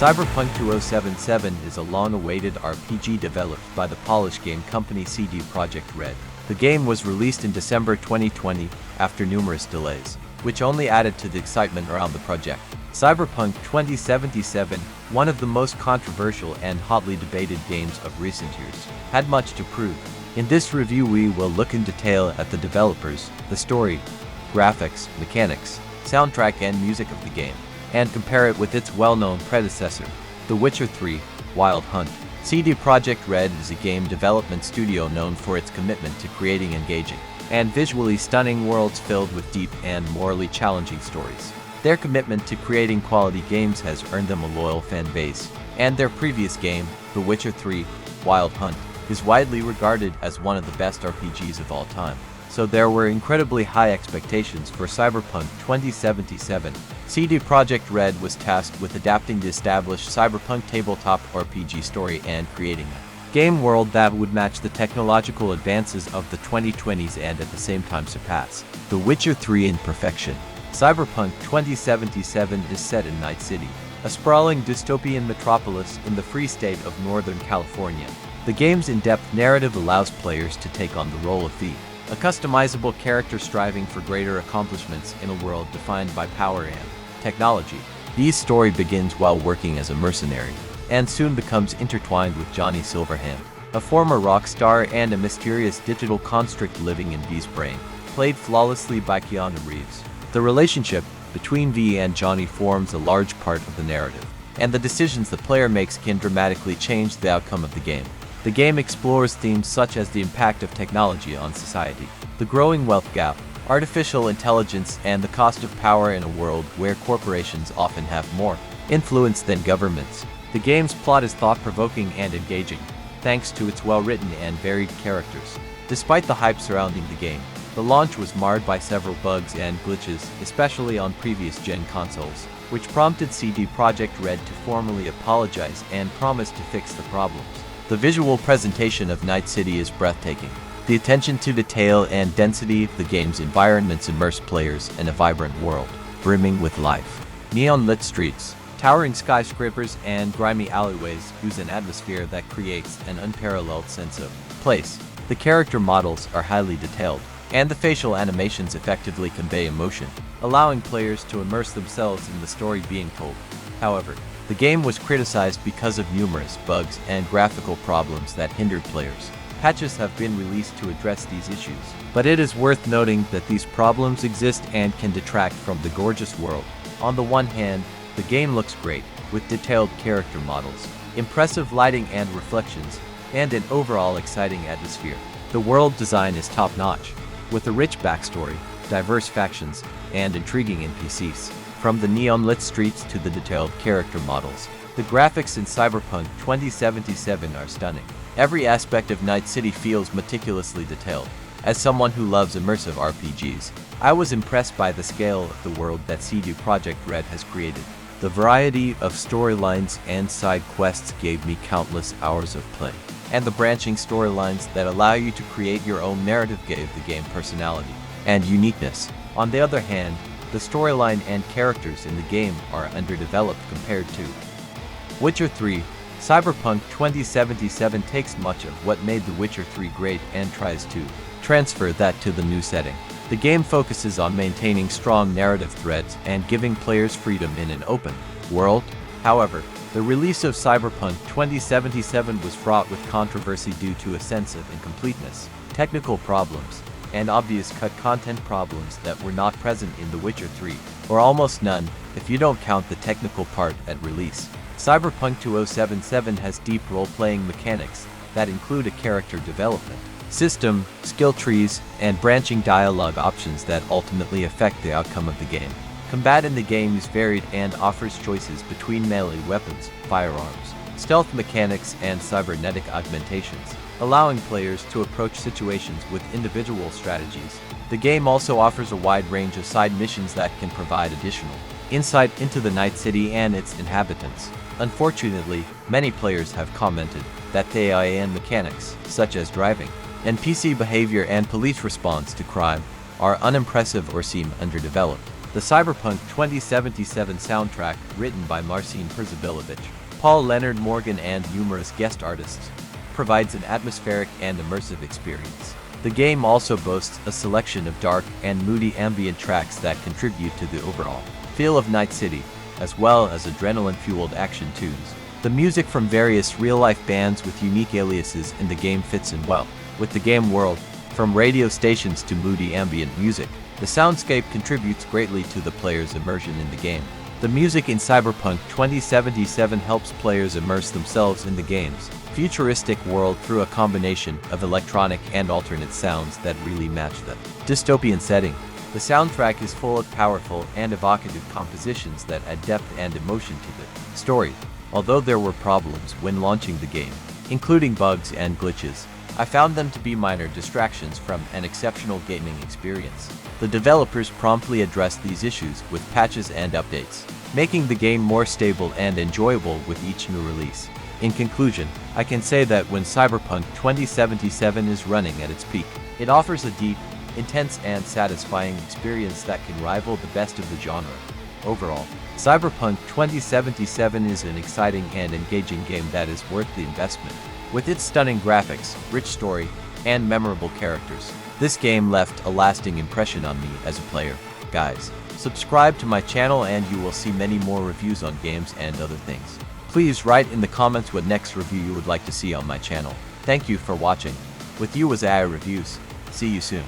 Cyberpunk 2077 is a long-awaited RPG developed by the Polish game company CD Projekt Red. The game was released in December 2020 after numerous delays, which only added to the excitement around the project. Cyberpunk 2077, one of the most controversial and hotly debated games of recent years, had much to prove. In this review we will look in detail at the developers, the story, graphics, mechanics, soundtrack and music of the game, and compare it with its well-known predecessor, The Witcher 3: Wild Hunt. CD Projekt Red is a game development studio known for its commitment to creating engaging and visually stunning worlds filled with deep and morally challenging stories. Their commitment to creating quality games has earned them a loyal fan base, and their previous game, The Witcher 3: Wild Hunt, is widely regarded as one of the best RPGs of all time. So there were incredibly high expectations for Cyberpunk 2077. CD Projekt Red was tasked with adapting the established Cyberpunk tabletop RPG story and creating a game world that would match the technological advances of the 2020s and at the same time surpass The Witcher 3 in perfection. Cyberpunk 2077 is set in Night City, a sprawling dystopian metropolis in the free state of Northern California. The game's in-depth narrative allows players to take on the role of V, a customizable character striving for greater accomplishments in a world defined by power and technology. V's story begins while working as a mercenary, and soon becomes intertwined with Johnny Silverhand, a former rock star and a mysterious digital construct living in V's brain, played flawlessly by Keanu Reeves. The relationship between V and Johnny forms a large part of the narrative, and the decisions the player makes can dramatically change the outcome of the game. The game explores themes such as the impact of technology on society, the growing wealth gap, artificial intelligence, and the cost of power in a world where corporations often have more influence than governments. The game's plot is thought-provoking and engaging, thanks to its well-written and varied characters. Despite the hype surrounding the game, the launch was marred by several bugs and glitches, especially on previous-gen consoles, which prompted CD Projekt Red to formally apologize and promise to fix the problems. The visual presentation of Night City is breathtaking. The attention to detail and density of the game's environments immerse players in a vibrant world, brimming with life. Neon-lit streets, towering skyscrapers, and grimy alleyways ooze an atmosphere that creates an unparalleled sense of place. The character models are highly detailed, and the facial animations effectively convey emotion, allowing players to immerse themselves in the story being told. However, the game was criticized because of numerous bugs and graphical problems that hindered players. Patches have been released to address these issues, but it is worth noting that these problems exist and can detract from the gorgeous world. On the one hand, the game looks great, with detailed character models, impressive lighting and reflections, and an overall exciting atmosphere. The world design is top-notch, with a rich backstory, diverse factions, and intriguing NPCs. From the neon-lit streets to the detailed character models, the graphics in Cyberpunk 2077 are stunning. Every aspect of Night City feels meticulously detailed. As someone who loves immersive RPGs, I was impressed by the scale of the world that CD Projekt Red has created. The variety of storylines and side quests gave me countless hours of play, and the branching storylines that allow you to create your own narrative gave the game personality and uniqueness. On the other hand, the storyline and characters in the game are underdeveloped compared to Witcher 3. Cyberpunk 2077 takes much of what made The Witcher 3 great and tries to transfer that to the new setting. The game focuses on maintaining strong narrative threads and giving players freedom in an open world. However, the release of Cyberpunk 2077 was fraught with controversy due to a sense of incompleteness, technical problems, and obvious cut content problems that were not present in The Witcher 3, or almost none if you don't count the technical part at release. Cyberpunk 2077 has deep role-playing mechanics that include a character development system, skill trees, and branching dialogue options that ultimately affect the outcome of the game. Combat in the game is varied and offers choices between melee weapons, firearms, stealth mechanics, and cybernetic augmentations, allowing players to approach situations with individual strategies. The game also offers a wide range of side missions that can provide additional insight into the Night City and its inhabitants. Unfortunately, many players have commented that the AI and mechanics, such as driving, NPC behavior, and police response to crime, are unimpressive or seem underdeveloped. The Cyberpunk 2077 soundtrack, written by Marcin Przebilowicz, Paul Leonard Morgan and numerous guest artists, provides an atmospheric and immersive experience. The game also boasts a selection of dark and moody ambient tracks that contribute to the overall feel of Night City, as well as adrenaline-fueled action tunes. The music from various real-life bands with unique aliases in the game fits in well with the game world, from radio stations to moody ambient music. The soundscape contributes greatly to the player's immersion in the game. The music in Cyberpunk 2077 helps players immerse themselves in the game's futuristic world through a combination of electronic and alternate sounds that really match the dystopian setting. The soundtrack is full of powerful and evocative compositions that add depth and emotion to the story. Although there were problems when launching the game, including bugs and glitches, I found them to be minor distractions from an exceptional gaming experience. The developers promptly addressed these issues with patches and updates, making the game more stable and enjoyable with each new release. In conclusion, I can say that when Cyberpunk 2077 is running at its peak, it offers a deep, intense and satisfying experience that can rival the best of the genre. Overall, Cyberpunk 2077 is an exciting and engaging game that is worth the investment. With its stunning graphics, rich story, and memorable characters, this game left a lasting impression on me as a player. Guys, subscribe to my channel and you will see many more reviews on games and other things. Please write in the comments what next review you would like to see on my channel. Thank you for watching. With you was AI Reviews. See you soon.